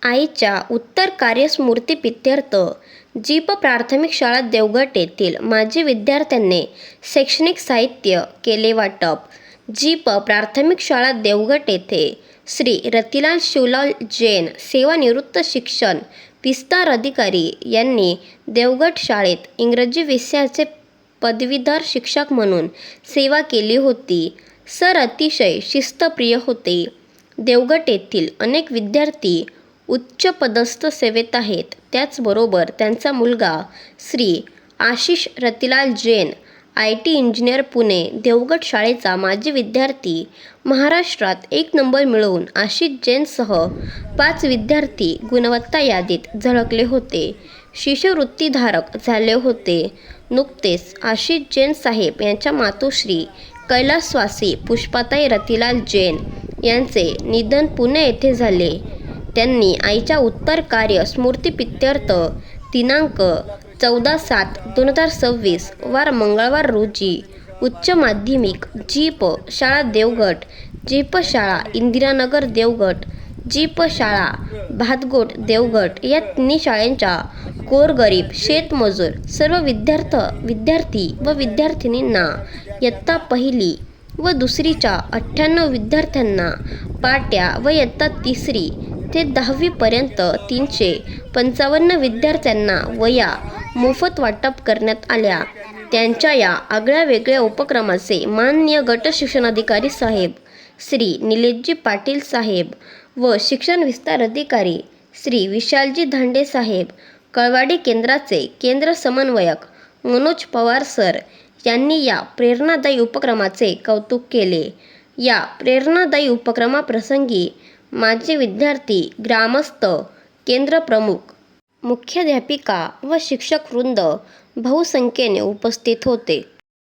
आईच्या उत्तर कार्यस्मृतीप्रित्यर्थ जीप प्राथमिक शाळा देवगट येथील माजी विद्यार्थ्यांनी शैक्षणिक साहित्य केले वाटप. जीप प्राथमिक शाळा देवगट येथे श्री रतिलाल शिवलाल जैन सेवानिवृत्त शिक्षण विस्तार अधिकारी यांनी देवगट शाळेत इंग्रजी विषयाचे पदवीधर शिक्षक म्हणून सेवा केली होती. सर अतिशय शिस्तप्रिय होते. देवगट येथील अनेक विद्यार्थी उच्चपदस्थ सेवेत आहेत. त्याचबरोबर त्यांचा मुलगा श्री आशिष रतिलाल जैन IT इंजिनियर पुणे देवगट शाळेचा माजी विद्यार्थी महाराष्ट्रात 1 नंबर मिळवून आशिष जैनसह 5 विद्यार्थी गुणवत्ता यादीत झळकले होते. शिष्यवृत्तीधारक झाले होते. नुकतेच आशिष जैन साहेब यांच्या मातोश्री कैलासवासी पुष्पाताई रतिलाल जैन यांचे निधन पुणे येथे झाले. त्यांनी आईच्या उत्तर कार्य स्मृतीप्रित्यर्थ दिनांक 14/7/2026 वार मंगळवार रोजी उच्च माध्यमिक जीप शाळा देवगट, जीप शाळा इंदिरानगर देवगट, जीप शाळा भातगोट देवगट या तिन्ही शाळांच्या गोरगरीब शेतमजूर सर्व विद्यार्थी व विद्यार्थिनींना इयत्ता 1ली व 2रीच्या 98 विद्यार्थ्यांना पाट्या व इयत्ता 3री ते 10वी पर्यंत 355 विद्यार्थ्यांना वह्या मोफत वाटप करण्यात आल्या. त्यांच्या या आगळ्यावेगळ्या उपक्रमाचे माननीय गट शिक्षणाधिकारी साहेब श्री निलेशजी पाटील साहेब व शिक्षण विस्तार अधिकारी श्री विशालजी धांडे साहेब, कळवाडी केंद्राचे केंद्र समन्वयक मनोज पवार सर यांनी या प्रेरणादायी उपक्रमाचे कौतुक केले. या प्रेरणादायी उपक्रमाप्रसंगी माजी विद्यार्थी, ग्रामस्थ, केंद्र प्रमुख, मुख्याध्यापिका व शिक्षकवृंद बहुसंख्येने उपस्थित होते.